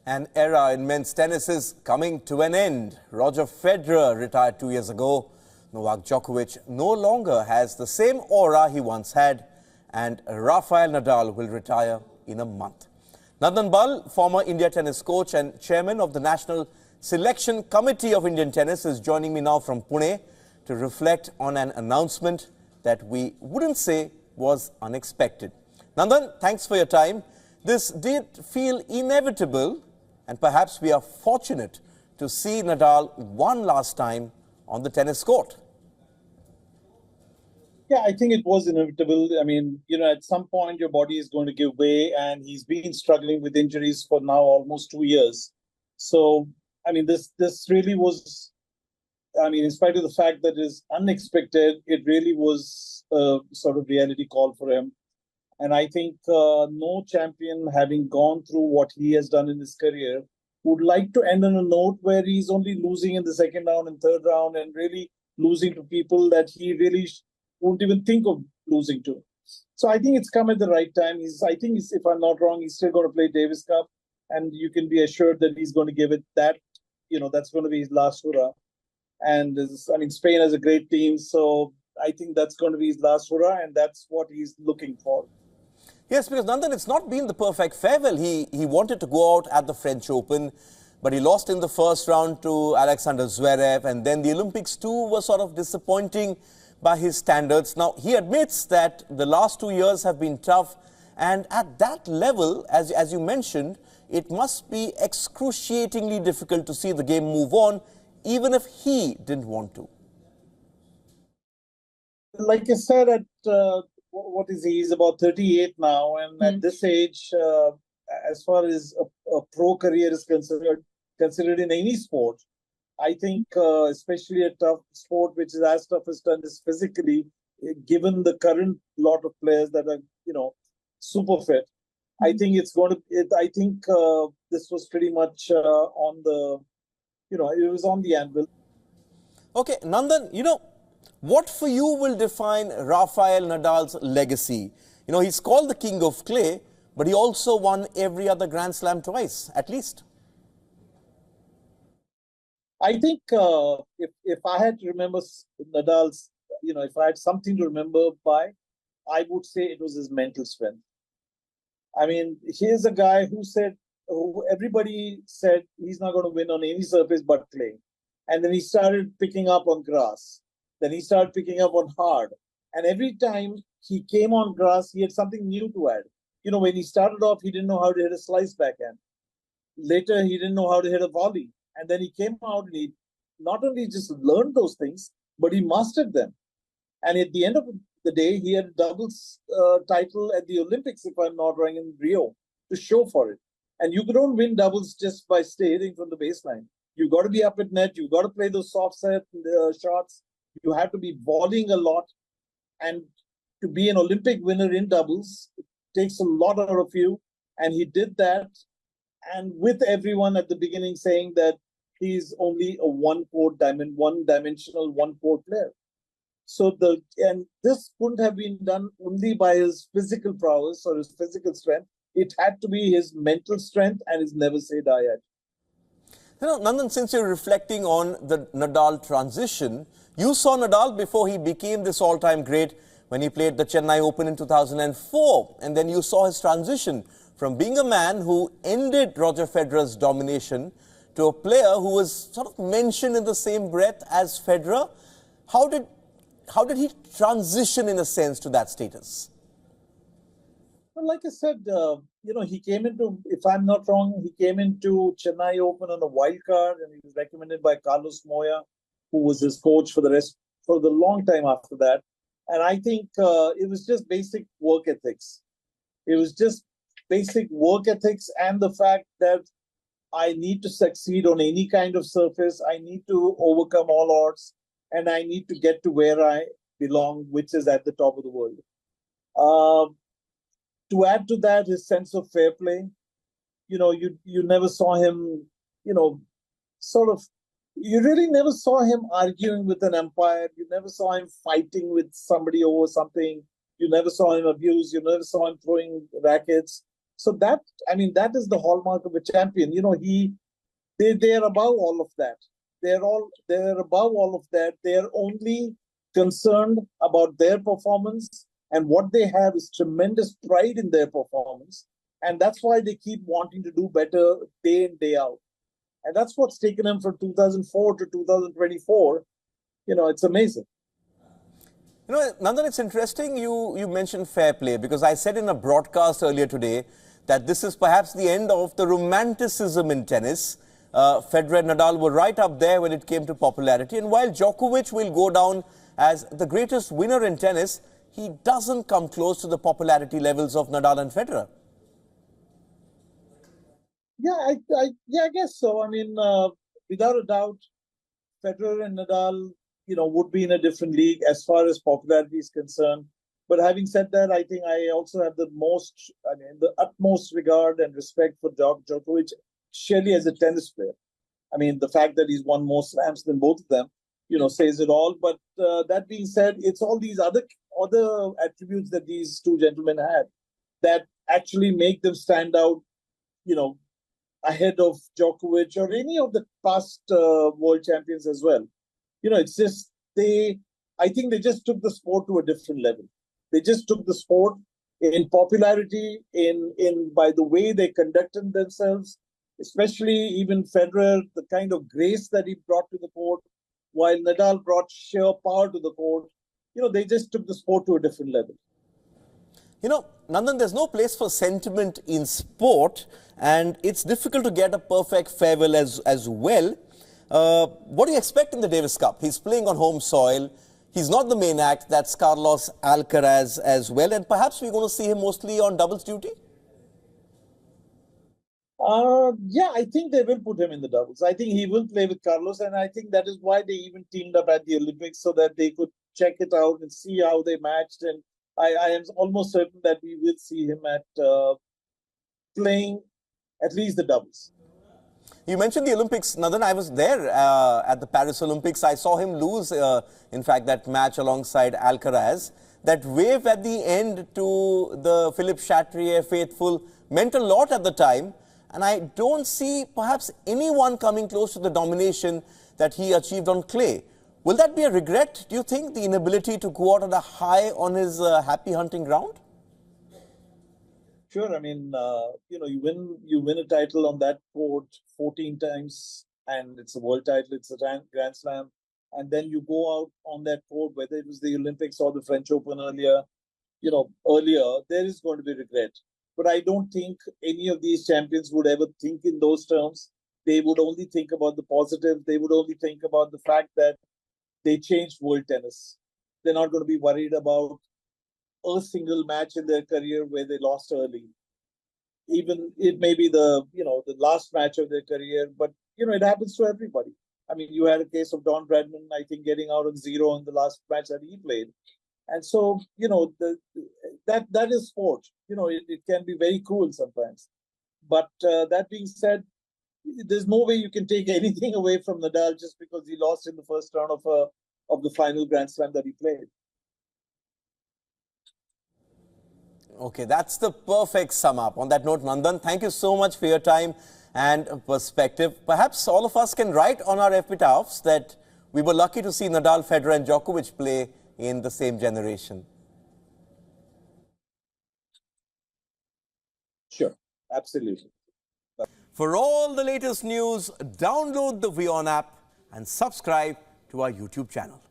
An era in men's tennis is coming to an end. Roger Federer retired 2 years ago. Novak Djokovic no longer has the same aura he once had, and Rafael Nadal will retire in a month. Nandan, former India tennis coach and chairman of the National Selection Committee of Indian Tennis, is joining me now from Pune to reflect on an announcement that we wouldn't say was unexpected. Nandan, thanks for your time. This did feel inevitable, and perhaps we are fortunate to see Nadal one last time on the tennis court. Yeah, I think it was inevitable. I mean, at some point your body is going to give way, and he's been struggling with injuries for now almost 2 years. So, I mean, this really was, in spite of the fact that it is unexpected, it really was a sort of reality call for him. And I think no champion, having gone through what he has done in his career, would like to end on a note where he's only losing in the second round and third round, and really losing to people that he really won't even think of losing to. So I think it's come at the right time. If I'm not wrong, he's still going to play Davis Cup, and you can be assured that he's going to give it that. That's going to be his last hurrah. And Spain has a great team, so I think that's going to be his last hurrah, and that's what he's looking for. Yes, because Nandan, it's not been the perfect farewell. He wanted to go out at the French Open, but he lost in the first round to Alexander Zverev, and then the Olympics too were sort of disappointing by his standards. Now, he admits that the last 2 years have been tough, and at that level, as you mentioned, it must be excruciatingly difficult to see the game move on, even if he didn't want to. Like I said, what is he? He's about 38 now, and at this age, as far as a pro career is considered in any sport, I think especially a tough sport, which is as tough as tennis physically, given the current lot of players that are, super fit, I think it's going to. I think this was pretty much on the, it was on the anvil. Okay, Nandan, what for you will define Rafael Nadal's legacy? He's called the king of clay, but he also won every other Grand Slam twice, at least. I think if I had to remember Nadal's, if I had something to remember by, I would say it was his mental strength. I mean, here's a guy who everybody said he's not going to win on any surface but clay. And then he started picking up on grass. Then he started picking up on hard. And every time he came on grass, he had something new to add. When he started off, he didn't know how to hit a slice backhand. Later, he didn't know how to hit a volley. And then he came out and he not only just learned those things, but he mastered them. And at the end of the day, he had a doubles title at the Olympics, if I'm not wrong, in Rio, to show for it. And you don't win doubles just by staring from the baseline. You've got to be up at net. You've got to play those soft set shots. You have to be volleying a lot. And to be an Olympic winner in doubles, it takes a lot out of you. And he did that. And with everyone at the beginning saying that he's only a one-dimensional, one-court player. So this couldn't have been done only by his physical prowess or his physical strength. It had to be his mental strength and his never say die attitude. Nandan, since you're reflecting on the Nadal transition, you saw Nadal before he became this all-time great when he played the Chennai Open in 2004. And then you saw his transition from being a man who ended Roger Federer's domination to a player who was sort of mentioned in the same breath as Federer. How did he transition, in a sense, to that status? Well, like I said, he came into, if I'm not wrong, he came into Chennai Open on a wild card, and he was recommended by Carlos Moya, who was his coach for the long time after that. And I think it was just basic work ethics. It was just basic work ethics and the fact that I need to succeed on any kind of surface. I need to overcome all odds, and I need to get to where I belong, which is at the top of the world. To add to that, his sense of fair play. You never saw him, you really never saw him arguing with an umpire. You never saw him fighting with somebody over something. You never saw him abuse. You never saw him throwing rackets. So that, I mean, that is the hallmark of a champion. You know, they're above all of that. They're above all of that. They're only concerned about their performance, and what they have is tremendous pride in their performance. And that's why they keep wanting to do better day in, day out. And that's what's taken them from 2004 to 2024. You know, it's amazing. You know, Nandan, it's interesting you mentioned fair play, because I said in a broadcast earlier today that this is perhaps the end of the romanticism in tennis. Federer and Nadal were right up there when it came to popularity. And while Djokovic will go down as the greatest winner in tennis, he doesn't come close to the popularity levels of Nadal and Federer. Yeah, I guess so. I mean, without a doubt, Federer and Nadal, you know, would be in a different league as far as popularity is concerned. But having said that, I think I also have the utmost regard and respect for Djokovic, surely as a tennis player. I mean, the fact that he's won more slams than both of them, you know, says it all. But that being said, it's all these other attributes that these two gentlemen had that actually make them stand out, you know, ahead of Djokovic or any of the past world champions as well. You know, it's just I think they just took the sport to a different level. They just took the sport in popularity, in by the way they conducted themselves, especially even Federer, the kind of grace that he brought to the court, while Nadal brought sheer power to the court. You know, they just took the sport to a different level. You know, Nandan, there's no place for sentiment in sport, and it's difficult to get a perfect farewell as well. What do you expect in the Davis Cup? He's playing on home soil. He's not the main act. That's Carlos Alcaraz as well. And perhaps we're going to see him mostly on doubles duty? Yeah, I think they will put him in the doubles. I think he will play with Carlos, and I think that is why they even teamed up at the Olympics, so that they could check it out and see how they matched. And I am almost certain that we will see him at playing at least the doubles. You mentioned the Olympics, Nandan. I was there at the Paris Olympics. I saw him lose, in fact, that match alongside Alcaraz. That wave at the end to the Philippe Chatrier faithful meant a lot at the time. And I don't see perhaps anyone coming close to the domination that he achieved on clay. Will that be a regret, do you think, the inability to go out on a high on his happy hunting ground? Sure. I mean, you know, you win a title on that court 14 times, and it's a world title, it's a Grand Slam, and then you go out on that court, whether it was the Olympics or the French Open earlier, there is going to be regret. But I don't think any of these champions would ever think in those terms. They would only think about the positive. They would only think about the fact that they changed world tennis. They're not going to be worried about a single match in their career where they lost early. Even it may be the last match of their career, but it happens to everybody. I mean, you had a case of Don Bradman, I think, getting out on 0 in the last match that he played. And so, that is sport. It can be very cruel sometimes. But that being said, there's no way you can take anything away from Nadal just because he lost in the first round of the final Grand Slam that he played. Okay, that's the perfect sum up. On that note, Nandan, thank you so much for your time and perspective. Perhaps all of us can write on our epitaphs that we were lucky to see Nadal, Federer and Djokovic play in the same generation. Sure, absolutely. For all the latest news, download the WION app and subscribe to our YouTube channel.